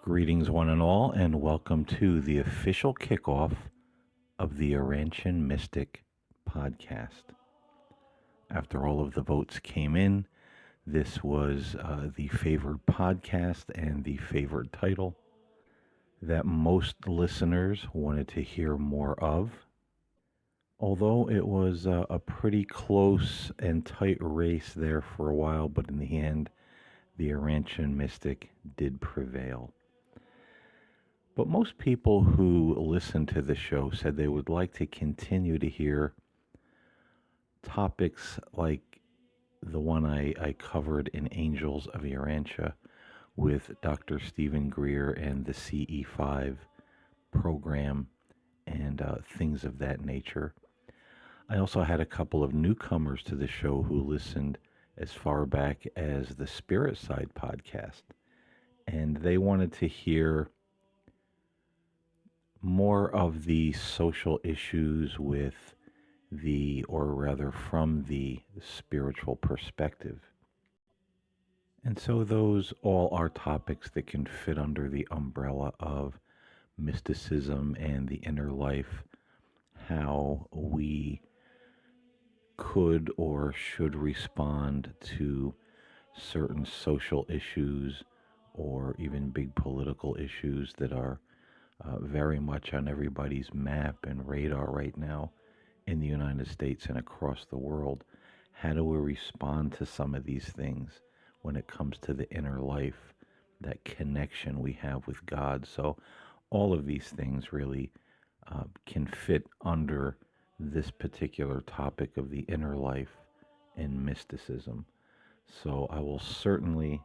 Greetings, one and all, and welcome to the official kickoff of the Urantian Mystic podcast. After all of the votes came in, this was the favored podcast and the favored title that most listeners wanted to hear more of. Although it was a pretty close and tight race there for a while, but in the end, the Urantian Mystic did prevail. But most people who listen to the show said they would like to continue to hear topics like the one I covered in Angels of Urantia with Dr. Stephen Greer and the CE5 program and things of that nature. I also had a couple of newcomers to the show who listened as far back as the Spirit Side podcast, and they wanted to hear more of the social issues with or rather from the spiritual perspective. And so those all are topics that can fit under the umbrella of mysticism and the inner life, how we could or should respond to certain social issues or even big political issues that are very much on everybody's map and radar right now in the United States and across the world. How do we respond to some of these things when it comes to the inner life, that connection we have with God? So all of these things really can fit under this particular topic of the inner life and mysticism. So I will certainly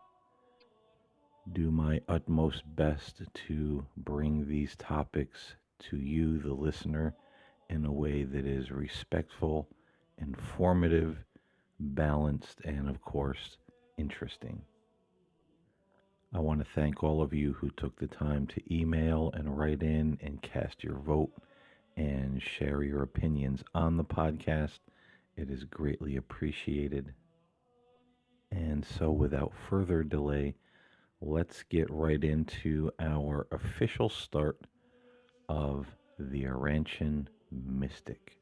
do my utmost best to bring these topics to you, the listener, in a way that is respectful, informative, balanced, and of course, interesting. I want to thank all of you who took the time to email and write in and cast your vote and share your opinions on the podcast. It is greatly appreciated. And so without further delay, let's get right into our official start of the Urantian Mystic.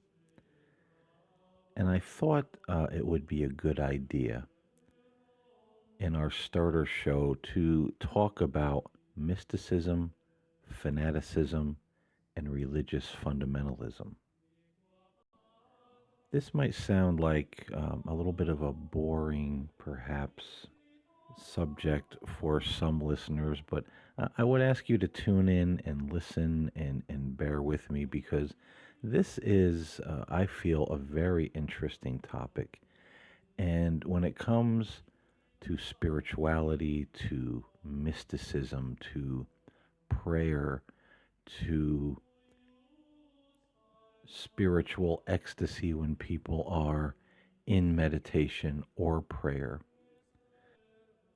And I thought it would be a good idea in our starter show to talk about mysticism, fanaticism, and religious fundamentalism. This might sound like a little bit of a boring, perhaps, subject for some listeners, but I would ask you to tune in and listen and bear with me, because this is, I feel, a very interesting topic. And when it comes to spirituality, to mysticism, to prayer, to spiritual ecstasy when people are in meditation or prayer,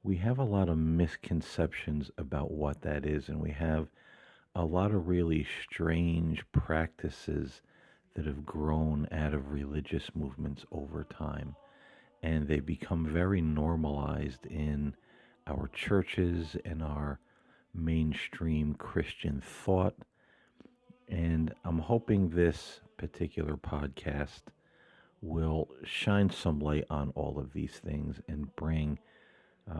we have a lot of misconceptions about what that is, and we have a lot of really strange practices that have grown out of religious movements over time, and they become very normalized in our churches and our mainstream Christian thought. And I'm hoping this particular podcast will shine some light on all of these things and bring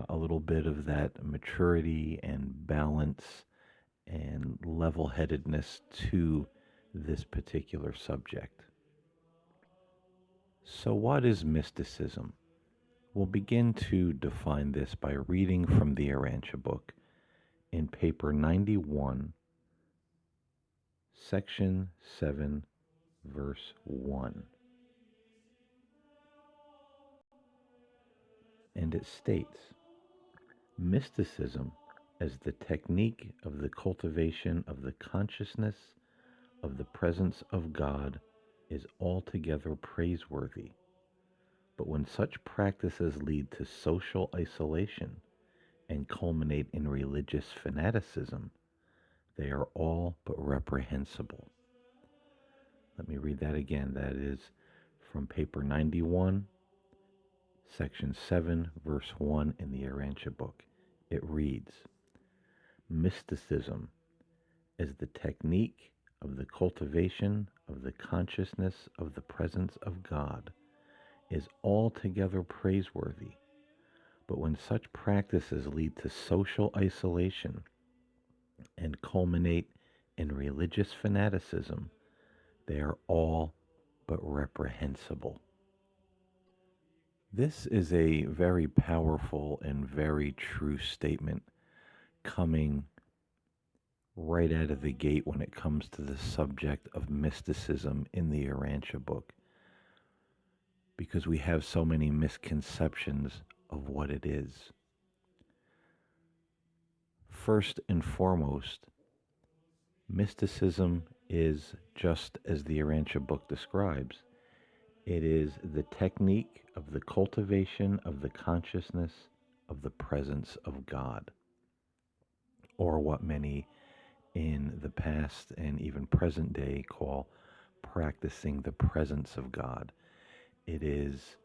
a little bit of that maturity and balance and level-headedness to this particular subject. So what is mysticism? We'll begin to define this by reading from the Urantia book in paper 91, section 7, verse 1. And it states, mysticism as the technique of the cultivation of the consciousness of the presence of God is altogether praiseworthy. But when such practices lead to social isolation and culminate in religious fanaticism, they are all but reprehensible. Let me read that again. That is from paper 91, section 7, verse 1 in the Urantia book. It reads, Mysticism as the technique of the cultivation of the consciousness of the presence of God is altogether praiseworthy. But when such practices lead to social isolation and culminate in religious fanaticism, they are all but reprehensible. This is a very powerful and very true statement coming right out of the gate when it comes to the subject of mysticism in the Urantia book, because we have so many misconceptions of what it is. First and foremost, mysticism is, just as the Urantia book describes, it is the technique of the cultivation of the consciousness of the presence of God, or what many in the past and even present day call practicing the presence of God. It is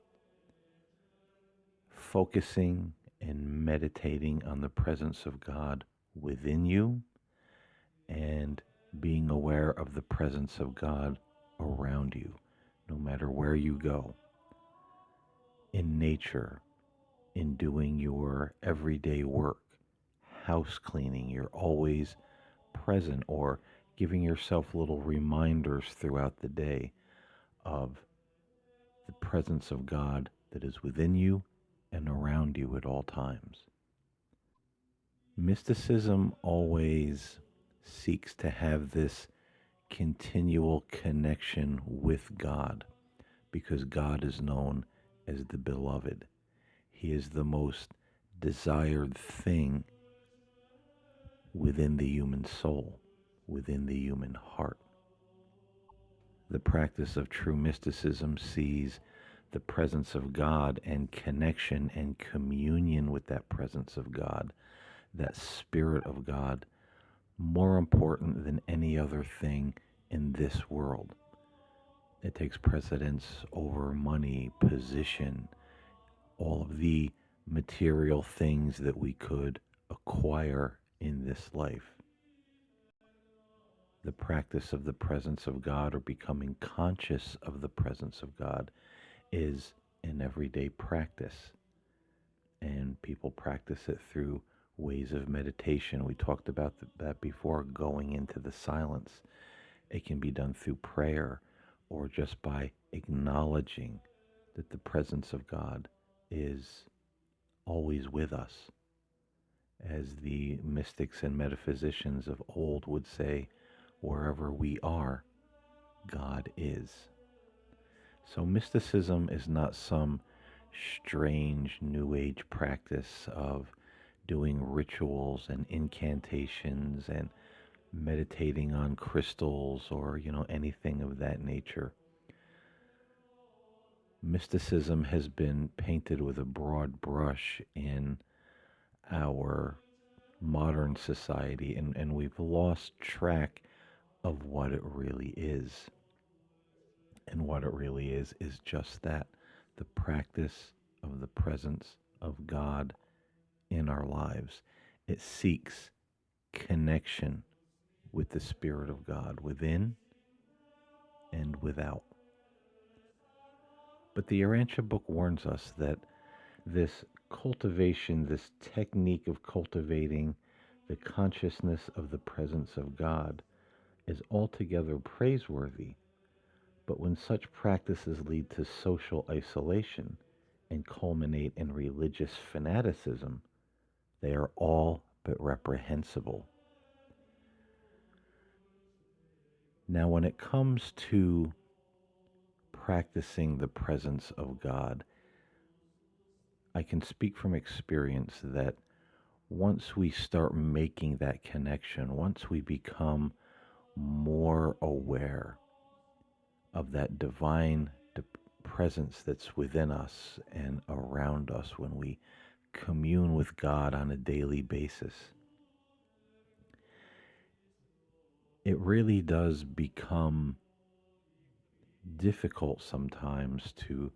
focusing and meditating on the presence of God within you and being aware of the presence of God around you, no matter where you go. In nature, in doing your everyday work, house cleaning, you're always present, or giving yourself little reminders throughout the day of the presence of God that is within you and around you at all times. Mysticism always seeks to have this continual connection with God because God is known as the beloved. He is the most desired thing within the human soul, within the human heart. The practice of true mysticism sees the presence of God and connection and communion with that presence of God, that Spirit of God, more important than any other thing in this world. It takes precedence over money, position, all of the material things that we could acquire in this life. The practice of the presence of God, or becoming conscious of the presence of God, is an everyday practice. And people practice it through ways of meditation. We talked about that before, going into the silence. It can be done through prayer or just by acknowledging that the presence of God is always with us. As the mystics and metaphysicians of old would say, wherever we are, God is. So mysticism is not some strange New Age practice of doing rituals and incantations and meditating on crystals or, anything of that nature. Mysticism has been painted with a broad brush in our modern society, and we've lost track of what it really is. And what it really is just that, the practice of the presence of God in our lives. It seeks connection with the Spirit of God within and without. But the Urantia book warns us that this cultivation, this technique of cultivating the consciousness of the presence of God, is altogether praiseworthy. But when such practices lead to social isolation and culminate in religious fanaticism, they are all but reprehensible. Now, when it comes to practicing the presence of God, I can speak from experience that once we start making that connection, once we become more aware of that divine presence that's within us and around us, when we commune with God on a daily basis, it really does become difficult sometimes to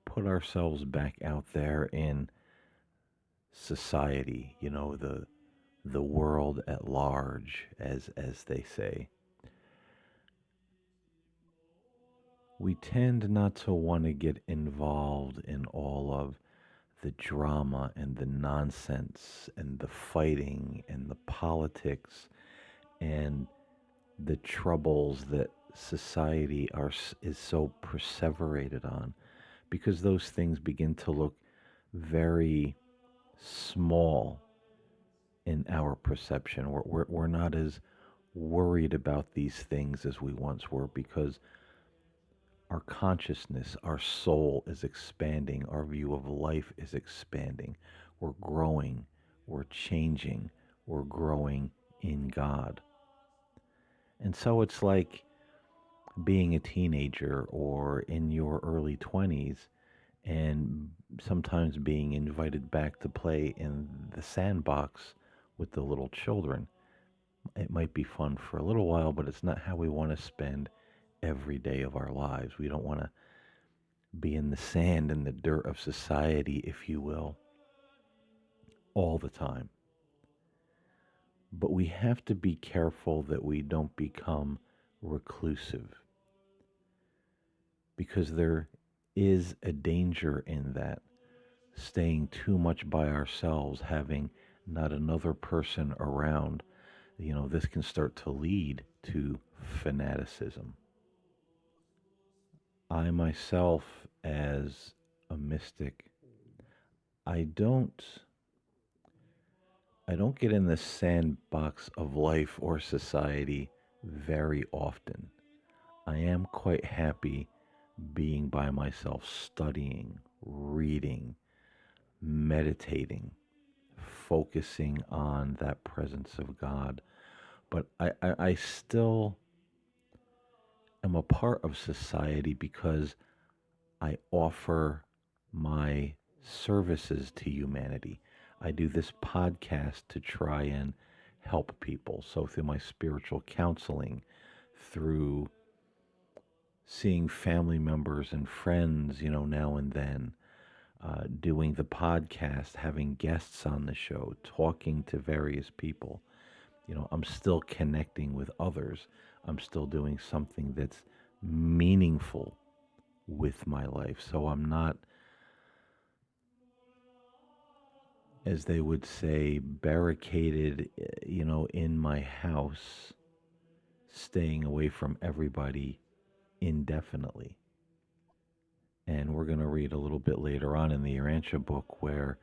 put ourselves back out there in society, the the world at large, as they say, we tend not to want to get involved in all of the drama and the nonsense and the fighting and the politics and the troubles that society is so perseverated on, because those things begin to look very small in our perception. We're not as worried about these things as we once were, because our consciousness, our soul is expanding, our view of life is expanding. We're growing, we're changing, we're growing in God. And so it's like being a teenager or in your early 20s and sometimes being invited back to play in the sandbox with the little children. It might be fun for a little while, but it's not how we want to spend every day of our lives. We don't want to be in the sand and the dirt of society, if you will, all the time. But we have to be careful that we don't become reclusive, because there is a danger in that, staying too much by ourselves, having not another person around. This can start to lead to fanaticism. I myself, as a mystic, I don't I don't get in the sandbox of life or society very often. I am quite happy being by myself, studying, reading, meditating, focusing on that presence of God. But I still am a part of society because I offer my services to humanity. I do this podcast to try and help people. So through my spiritual counseling, through seeing family members and friends, now and then, doing the podcast, having guests on the show, talking to various people, I'm still connecting with others. I'm still doing something that's meaningful with my life. So I'm not, as they would say, barricaded, in my house, staying away from everybody indefinitely. And we're going to read a little bit later on in the Urantia book where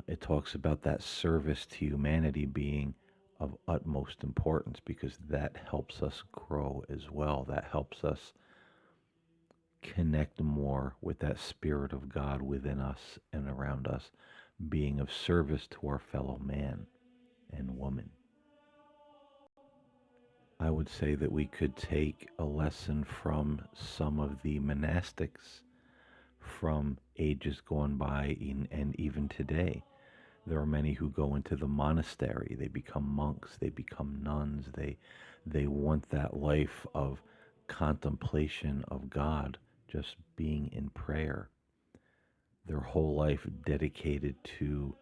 it talks about that service to humanity being of utmost importance, because that helps us grow as well. That helps us connect more with that Spirit of God within us and around us, being of service to our fellow man and woman. I would say that we could take a lesson from some of the monastics from ages gone by, and even today. There are many who go into the monastery. They become monks. They become nuns. They want that life of contemplation of God, just being in prayer. Their whole life dedicated to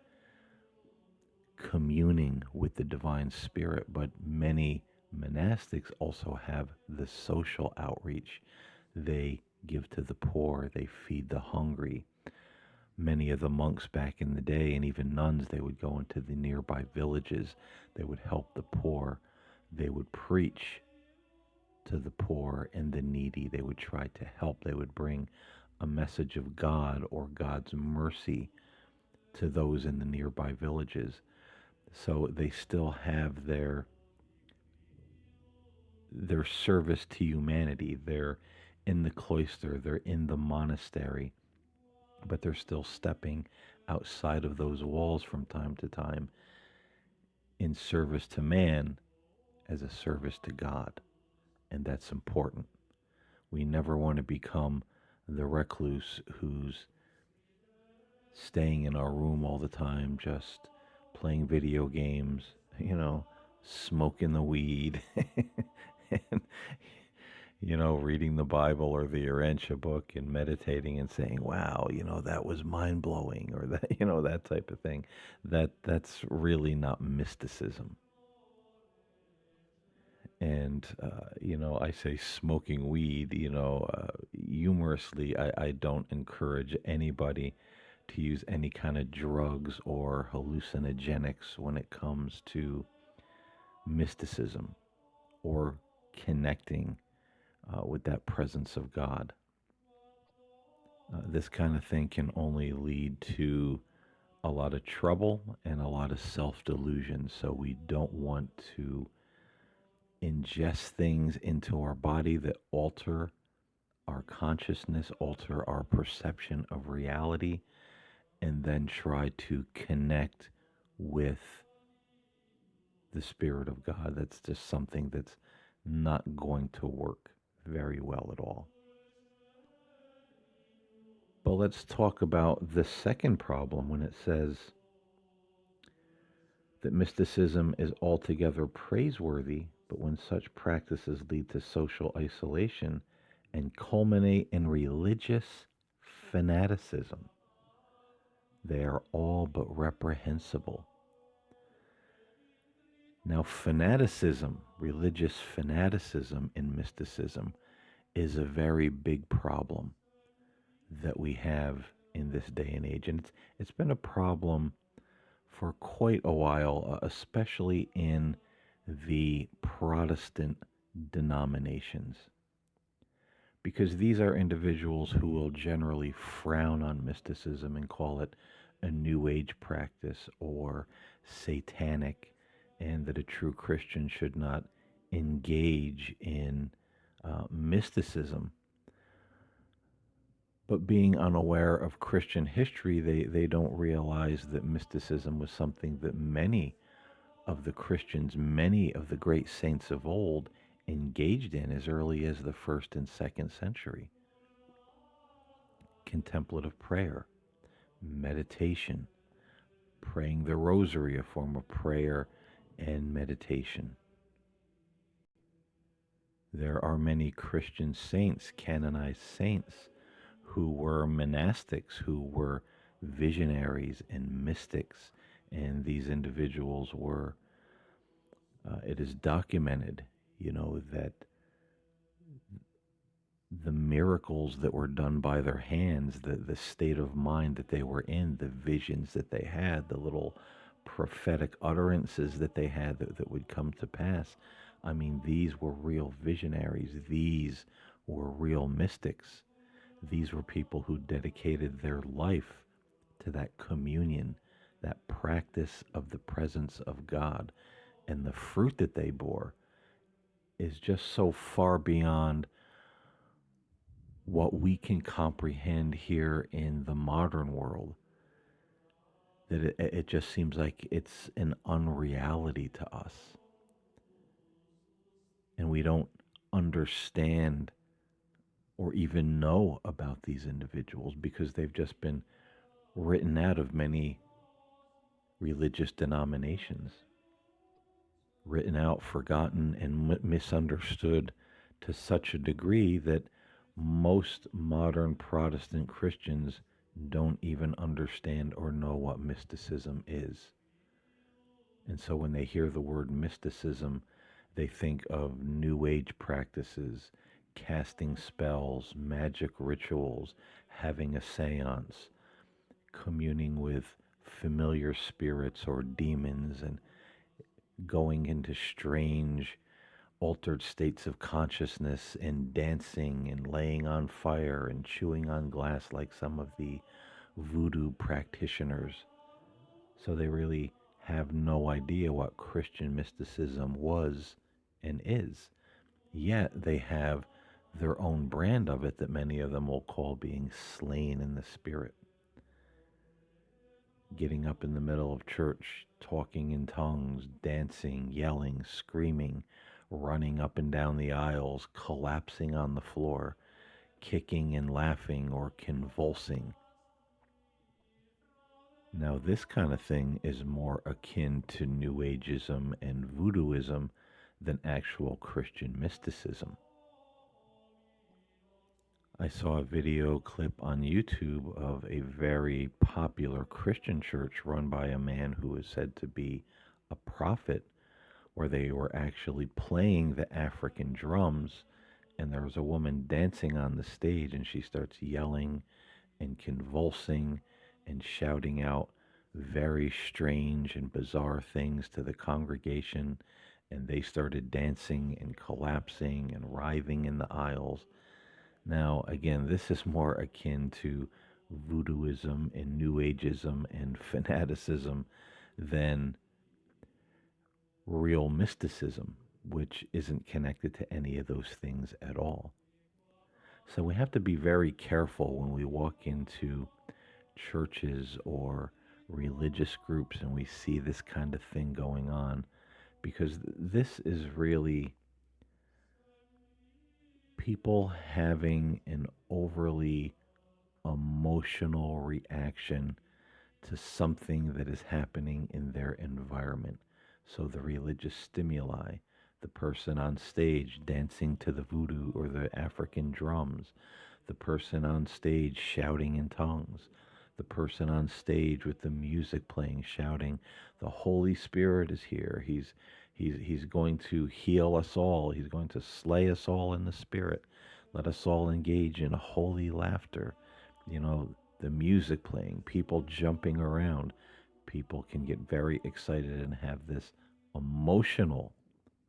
communing with the divine spirit. But many monastics also have the social outreach. They give to the poor. They feed the hungry. Many of the monks back in the day, and even nuns, they would go into the nearby villages. They would help the poor. They would preach to the poor and the needy. They would try to help. They would bring a message of God or God's mercy to those in the nearby villages. So they still have their service to humanity. They're in the cloister. They're in the monastery, but they're still stepping outside of those walls from time to time in service to man as a service to God. And that's important. We never want to become the recluse who's staying in our room all the time, just playing video games, smoking the weed, and, reading the Bible or the Urantia book and meditating and saying, "Wow, that was mind blowing," or that, that type of thing. That's really not mysticism. And I say smoking weed. Humorously, I don't encourage anybody to use any kind of drugs or hallucinogenics when it comes to mysticism or connecting with that presence of God. This kind of thing can only lead to a lot of trouble and a lot of self delusion. So we don't want to ingest things into our body that alter our consciousness, alter our perception of reality, and then try to connect with the Spirit of God. That's just something that's not going to work very well at all. But let's talk about the second problem when it says that mysticism is altogether praiseworthy, but when such practices lead to social isolation and culminate in religious fanaticism, they are all but reprehensible. Now, fanaticism, religious fanaticism in mysticism, is a very big problem that we have in this day and age. And it's been a problem for quite a while, especially in the Protestant denominations, because these are individuals who will generally frown on mysticism and call it a New Age practice or satanic, and that a true Christian should not engage in mysticism. But being unaware of Christian history, they don't realize that mysticism was something that many of the Christians, many of the great saints of old, engaged in as early as the first and second century. Contemplative prayer, meditation, praying the rosary, a form of prayer and meditation. There are many Christian saints, canonized saints, who were monastics, who were visionaries and mystics, and these individuals were, it is documented, that the miracles that were done by their hands, the state of mind that they were in, the visions that they had, the little prophetic utterances that they had that would come to pass. I mean, these were real visionaries. These were real mystics. These were people who dedicated their life to that communion, that practice of the presence of God. And the fruit that they bore is just so far beyond what we can comprehend here in the modern world that it just seems like it's an unreality to us. And we don't understand or even know about these individuals because they've just been written out of many religious denominations, written out, forgotten, and misunderstood to such a degree that most modern Protestant Christians don't even understand or know what mysticism is. And so when they hear the word mysticism, they think of New Age practices, casting spells, magic rituals, having a seance, communing with familiar spirits or demons, and going into strange, altered states of consciousness and dancing and laying on fire and chewing on glass like some of the voodoo practitioners. So they really have no idea what Christian mysticism was and is. Yet they have their own brand of it that many of them will call being slain in the spirit. Getting up in the middle of church, talking in tongues, dancing, yelling, screaming, running up and down the aisles, collapsing on the floor, kicking and laughing or convulsing. Now, this kind of thing is more akin to New Ageism and Voodooism than actual Christian mysticism. I saw a video clip on YouTube of a very popular Christian church run by a man who is said to be a prophet, where they were actually playing the African drums, and there was a woman dancing on the stage, and she starts yelling and convulsing and shouting out very strange and bizarre things to the congregation, and they started dancing and collapsing and writhing in the aisles. Now, again, this is more akin to voodooism and New Ageism and fanaticism than real mysticism, which isn't connected to any of those things at all. So we have to be very careful when we walk into churches or religious groups and we see this kind of thing going on, because this is really people having an overly emotional reaction to something that is happening in their environment. So the religious stimuli, the person on stage dancing to the voodoo or the African drums, the person on stage shouting in tongues, the person on stage with the music playing shouting, the Holy Spirit is here. He's going to heal us all. He's going to slay us all in the spirit. Let us all engage in holy laughter. You know, the music playing, people jumping around. People can get very excited and have this emotional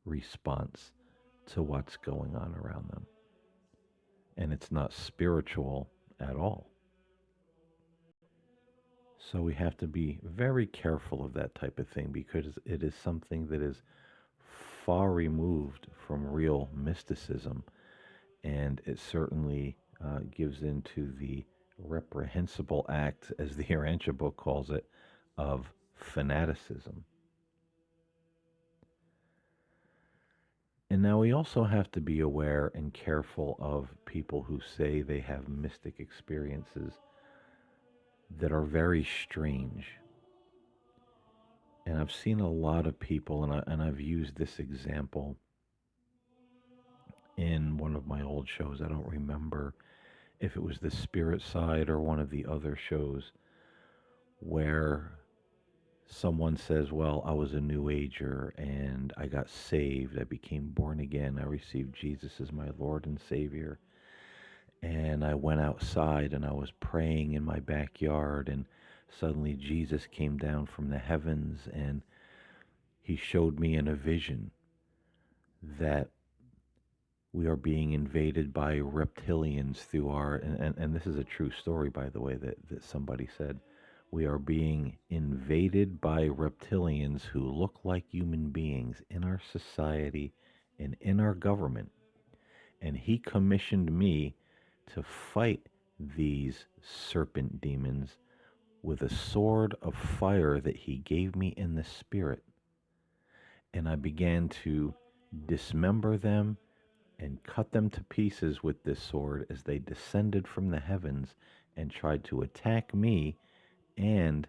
response to what's going on around them. And it's not spiritual at all. So we have to be very careful of that type of thing, because it is something that is far removed from real mysticism, and it certainly gives into the reprehensible act, as the Urantian book calls it, of fanaticism. And now we also have to be aware and careful of people who say they have mystic experiences that are very strange. And I've seen a lot of people, and I've used this example in one of my old shows. I don't remember if it was the Spirit Side or one of the other shows, where someone says, well, I was a New Ager and I got saved. I became born again. I received Jesus as my Lord and Savior. And I went outside and I was praying in my backyard, and suddenly Jesus came down from the heavens and he showed me in a vision that we are being invaded by reptilians through our, and this is a true story, by the way, that somebody said. We are being invaded by reptilians who look like human beings in our society and in our government. And he commissioned me to fight these serpent demons with a sword of fire that he gave me in the spirit. And I began to dismember them and cut them to pieces with this sword as they descended from the heavens and tried to attack me and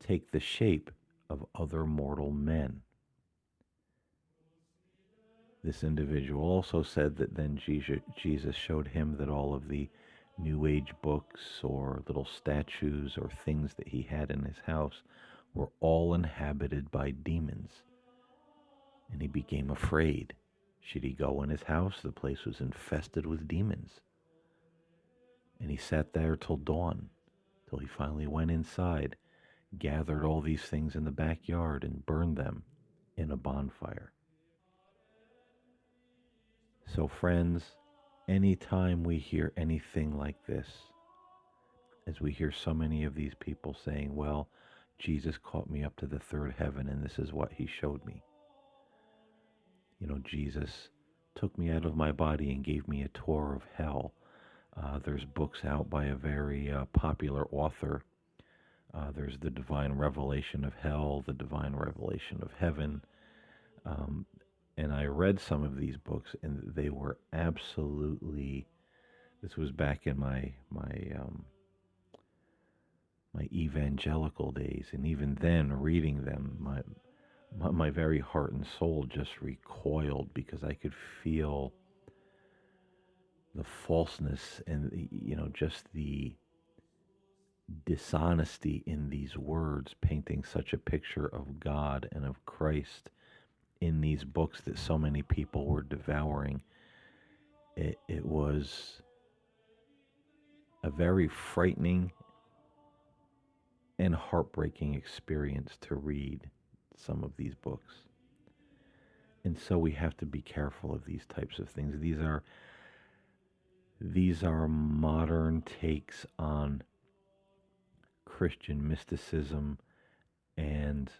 take the shape of other mortal men. This individual also said that then Jesus showed him that all of the New Age books or little statues or things that he had in his house were all inhabited by demons. And he became afraid. Should he go in his house? The place was infested with demons. And he sat there till dawn, till he finally went inside, gathered all these things in the backyard and burned them in a bonfire. So friends, anytime we hear anything like this, as we hear so many of these people saying, well, Jesus caught me up to the third heaven and this is what he showed me. You know, Jesus took me out of my body and gave me a tour of hell. There's books out by a very popular author. There's The Divine Revelation of Hell, The Divine Revelation of Heaven. And I read some of these books, and they were absolutely. This was back in my evangelical days, and even then, reading them, my very heart and soul just recoiled, because I could feel the falseness and just the dishonesty in these words, painting such a picture of God and of Christ in these books that so many people were devouring. It was a very frightening and heartbreaking experience to read some of these books. And so we have to be careful of these types of things. These are modern takes on Christian mysticism and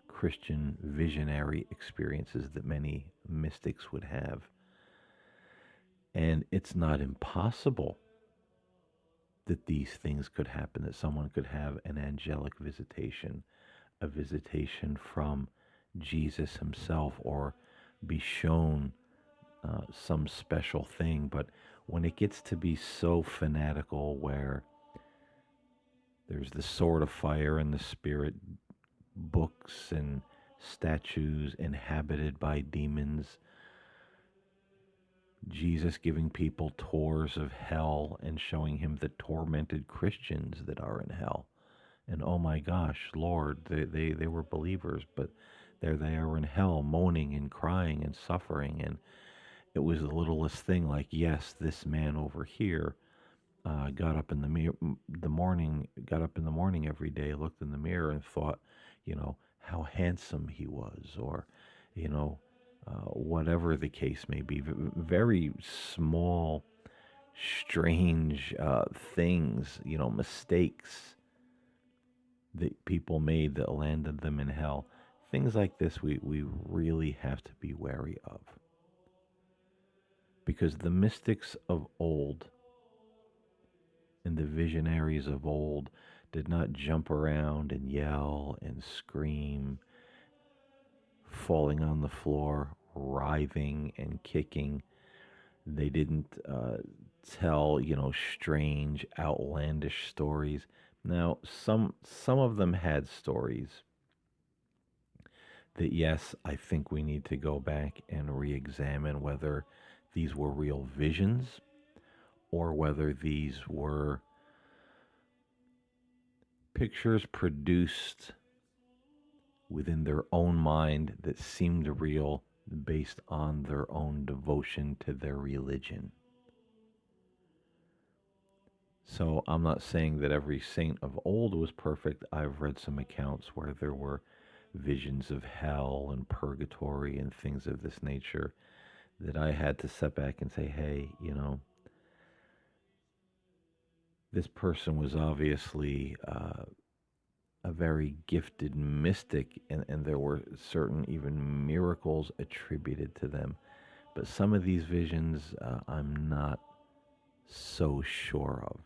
Christian visionary experiences that many mystics would have. And it's not impossible that these things could happen, that someone could have an angelic visitation, a visitation from Jesus himself, or be shown some special thing. But when it gets to be so fanatical, where there's the sword of fire and the spirit, books and statues inhabited by demons, Jesus giving people tours of hell and showing him the tormented Christians that are in hell. And oh my gosh, Lord, they were believers, but there they are in hell, moaning and crying and suffering. And it was the littlest thing, like, yes, this man over here got up in the morning every day, looked in the mirror and thought, how handsome he was, or, whatever the case may be. Very small, strange things, mistakes that people made that landed them in hell. Things like this we really have to be wary of. Because the mystics of old and the visionaries of old did not jump around and yell and scream, falling on the floor, writhing and kicking. They didn't tell, strange, outlandish stories. Now, some of them had stories that, yes, I think we need to go back and re-examine whether these were real visions or whether these were pictures produced within their own mind that seemed real based on their own devotion to their religion. So I'm not saying that every saint of old was perfect. I've read some accounts where there were visions of hell and purgatory and things of this nature that I had to step back and say, hey, this person was obviously a very gifted mystic, and there were certain even miracles attributed to them. But some of these visions I'm not so sure of.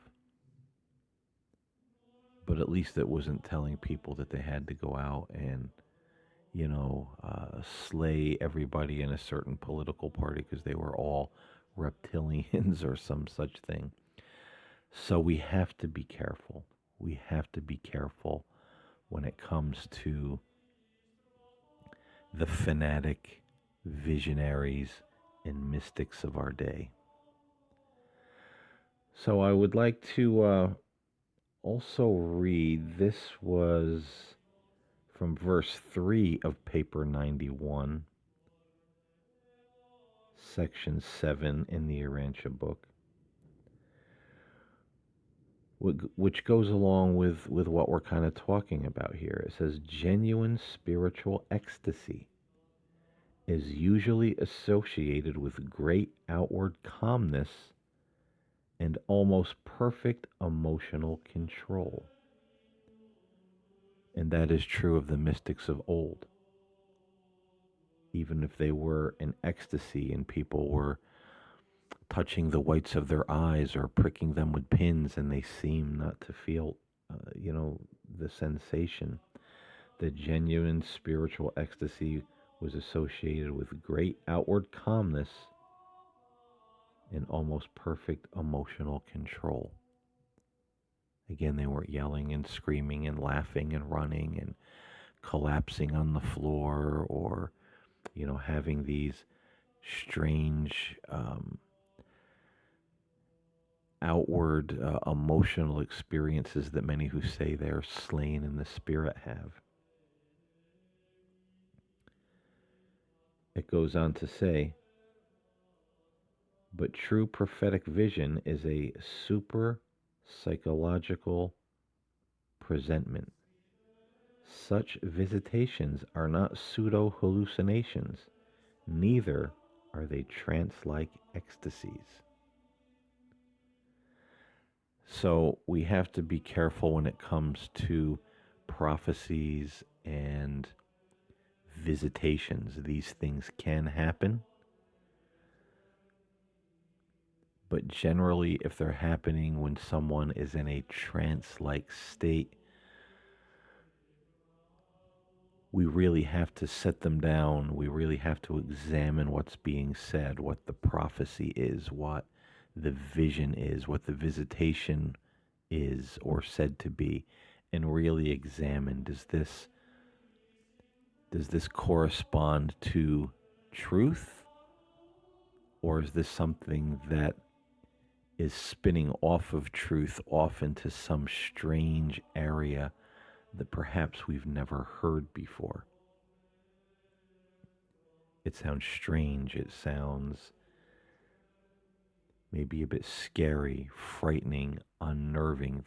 But at least it wasn't telling people that they had to go out and, slay everybody in a certain political party because they were all reptilians or some such thing. So we have to be careful. We have to be careful when it comes to the fanatic visionaries and mystics of our day. So I would like to also read, this was from verse 3 of paper 91, section 7 in the Urantian book, which goes along with what we're kind of talking about here. It says, genuine spiritual ecstasy is usually associated with great outward calmness and almost perfect emotional control. And that is true of the mystics of old. Even if they were in ecstasy and people were touching the whites of their eyes or pricking them with pins and they seem not to feel, the sensation, the genuine spiritual ecstasy was associated with great outward calmness and almost perfect emotional control. Again, they weren't yelling and screaming and laughing and running and collapsing on the floor, or, having these strange outward emotional experiences that many who say they are slain in the spirit have. It goes on to say, but true prophetic vision is a super psychological presentment. Such visitations are not pseudo hallucinations, neither are they trance like ecstasies. So we have to be careful when it comes to prophecies and visitations. These things can happen, but generally, if they're happening when someone is in a trance like state, we really have to set them down. We really have to examine what's being said, what the prophecy is, what the vision is, what the visitation is or said to be, and really examine, does this correspond to truth, or is this something that is spinning off of truth, off into some strange area that perhaps we've never heard before? It sounds strange. It sounds maybe a bit scary, frightening, unnerving.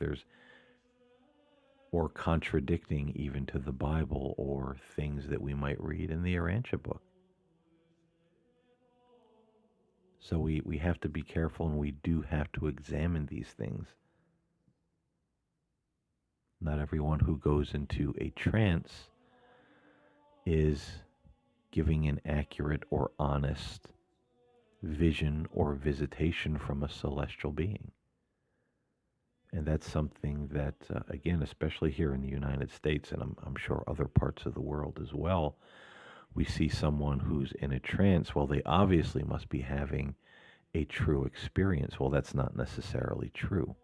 Or contradicting even to the Bible or things that we might read in the Urantia book. So we have to be careful, and we do have to examine these things. Not everyone who goes into a trance is giving an accurate or honest vision or visitation from a celestial being. And that's something that, again, especially here in the United States, and I'm sure other parts of the world as well, we see someone who's in a trance. Well, they obviously must be having a true experience. Well, that's not necessarily true.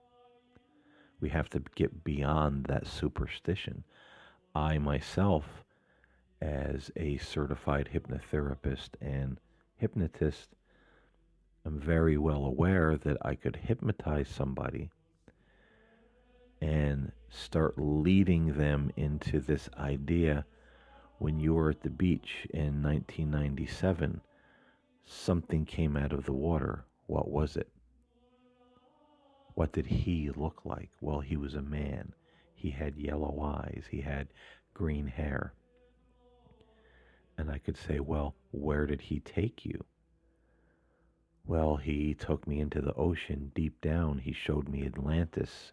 We have to get beyond that superstition. I myself, as a certified hypnotherapist and hypnotist, am very well aware that I could hypnotize somebody and start leading them into this idea. When you were at the beach in 1997, something came out of the water. What was it? What did he look like? Well, he was a man. He had yellow eyes. He had green hair. And I could say, well, where did he take you? Well, he took me into the ocean deep down. He showed me Atlantis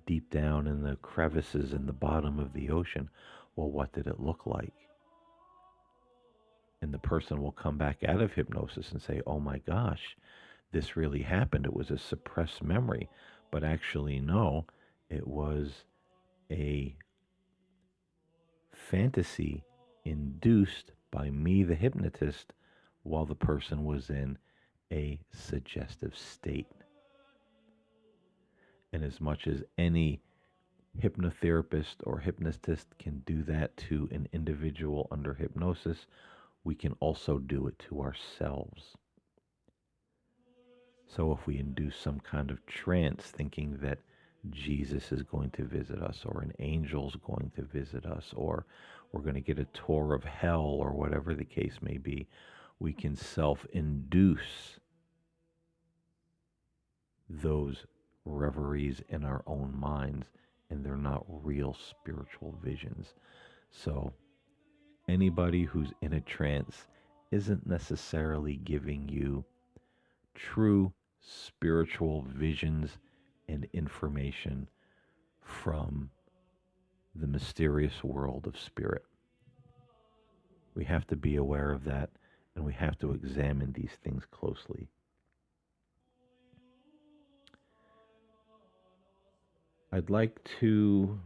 deep down in the crevices in the bottom of the ocean. Well, what did it look like? And the person will come back out of hypnosis and say, oh my gosh, this really happened. It was a suppressed memory. But actually, no, it was a fantasy induced by me, the hypnotist, while the person was in a suggestive state. And as much as any hypnotherapist or hypnotist can do that to an individual under hypnosis, we can also do it to ourselves. So if we induce some kind of trance thinking that Jesus is going to visit us, or an angel's going to visit us, or we're going to get a tour of hell, or whatever the case may be, we can self-induce those reveries in our own minds, and they're not real spiritual visions. So anybody who's in a trance isn't necessarily giving you true spiritual visions and information from the mysterious world of spirit. We have to be aware of that, and we have to examine these things closely. I'd like to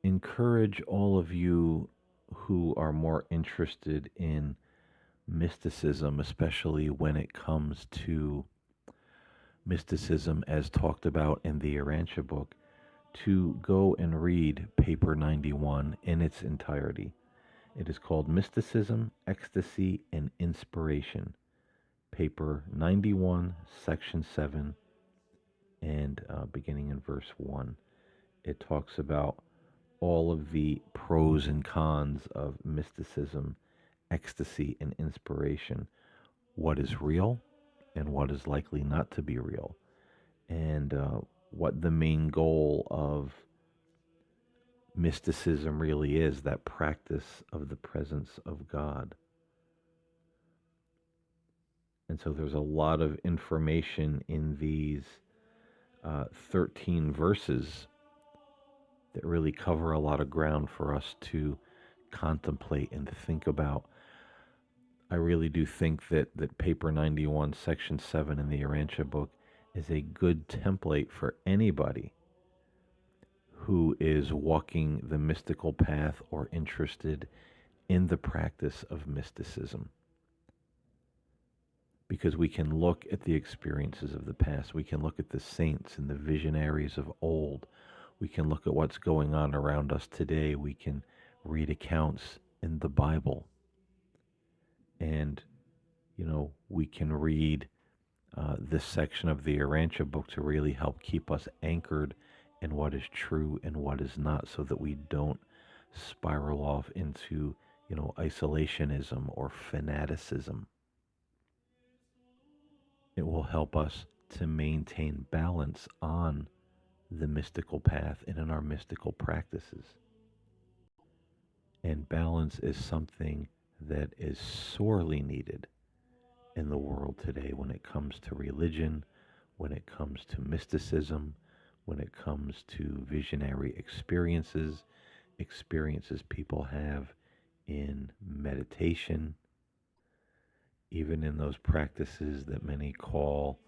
encourage all of you who are more interested in mysticism, especially when it comes to mysticism as talked about in the Urantia book, to go and read paper 91 in its entirety. It is called Mysticism, Ecstasy, and Inspiration, paper 91, section 7, and beginning in verse 1. It talks about all of the pros and cons of mysticism, ecstasy, and inspiration. What is real and what is likely not to be real, and what the main goal of mysticism really is, that practice of the presence of God. And so there's a lot of information in these 13 verses that really cover a lot of ground for us to contemplate and think about. I really do think that paper 91, section 7 in the Urantia book is a good template for anybody who is walking the mystical path or interested in the practice of mysticism. Because we can look at the experiences of the past, we can look at the saints and the visionaries of old, we can look at what's going on around us today, we can read accounts in the Bible, and we can read this section of the Urantia book to really help keep us anchored in what is true and what is not, so that we don't spiral off into, isolationism or fanaticism. It will help us to maintain balance on the mystical path and in our mystical practices. And balance is something that is sorely needed in the world today when it comes to religion, when it comes to mysticism, when it comes to visionary experiences people have in meditation, even in those practices that many call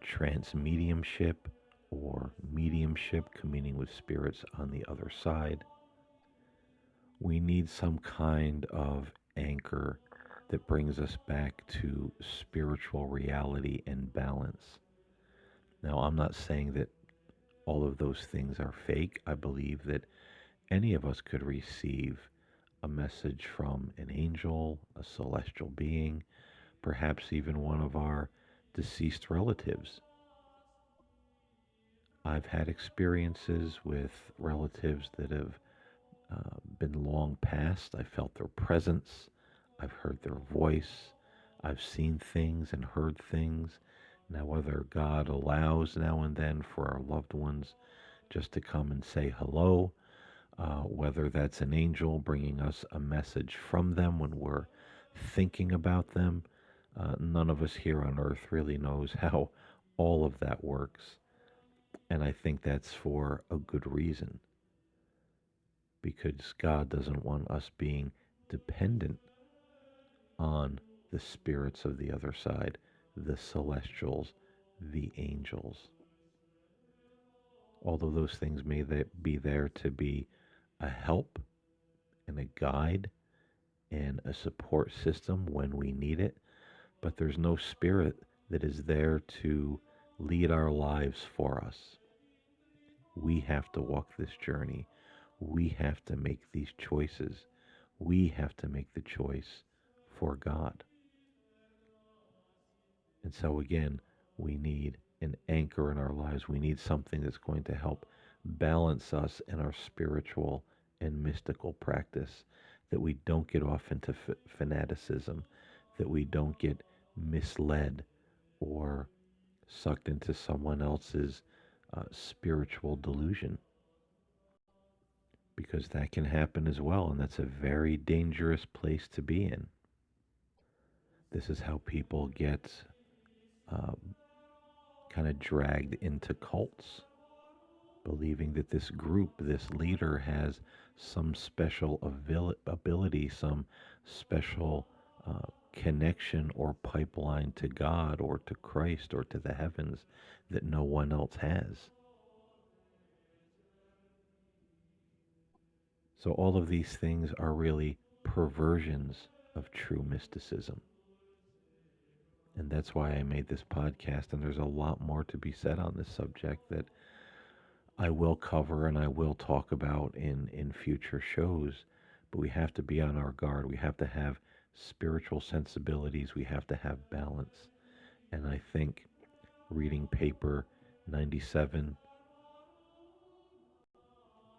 trance mediumship or mediumship, communing with spirits on the other side. We need some kind of anchor that brings us back to spiritual reality and balance. Now, I'm not saying that all of those things are fake. I believe that any of us could receive a message from an angel, a celestial being, perhaps even one of our deceased relatives. I've had experiences with relatives that have been long past. I felt their presence. I've heard their voice. I've seen things and heard things. Now, whether God allows now and then for our loved ones just to come and say hello, whether that's an angel bringing us a message from them when we're thinking about them, none of us here on earth really knows how all of that works. And I think that's for a good reason, because God doesn't want us being dependent on the spirits of the other side, the celestials, the angels. Although those things may be there to be a help and a guide and a support system when we need it, but there's no spirit that is there to lead our lives for us. We have to walk this journey. We have to make these choices. We have to make the choice for God. And so again, we need an anchor in our lives. We need something that's going to help balance us in our spiritual and mystical practice, that we don't get off into fanaticism, that we don't get misled or sucked into someone else's spiritual delusion, because that can happen as well, and that's a very dangerous place to be in. This is how people get kind of dragged into cults, believing that this group, this leader, has some special ability, some special connection or pipeline to God or to Christ or to the heavens that no one else has. So all of these things are really perversions of true mysticism. And that's why I made this podcast, and there's a lot more to be said on this subject that I will cover and I will talk about in future shows. But we have to be on our guard. We have to have spiritual sensibilities, we have to have balance. And I think reading paper 97,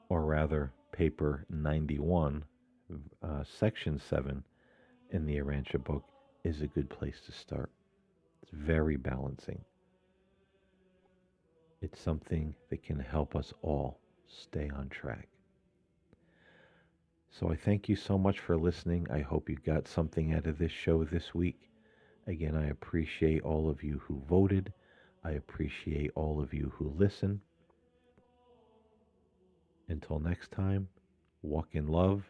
or rather paper 91, section 7 in the Urantia book, is a good place to start. It's very balancing. It's something that can help us all stay on track. So I thank you so much for listening. I hope you got something out of this show this week. Again, I appreciate all of you who voted. I appreciate all of you who listen. Until next time, walk in love,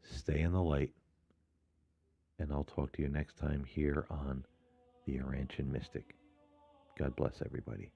stay in the light, and I'll talk to you next time here on the Urantian Mystic. God bless everybody.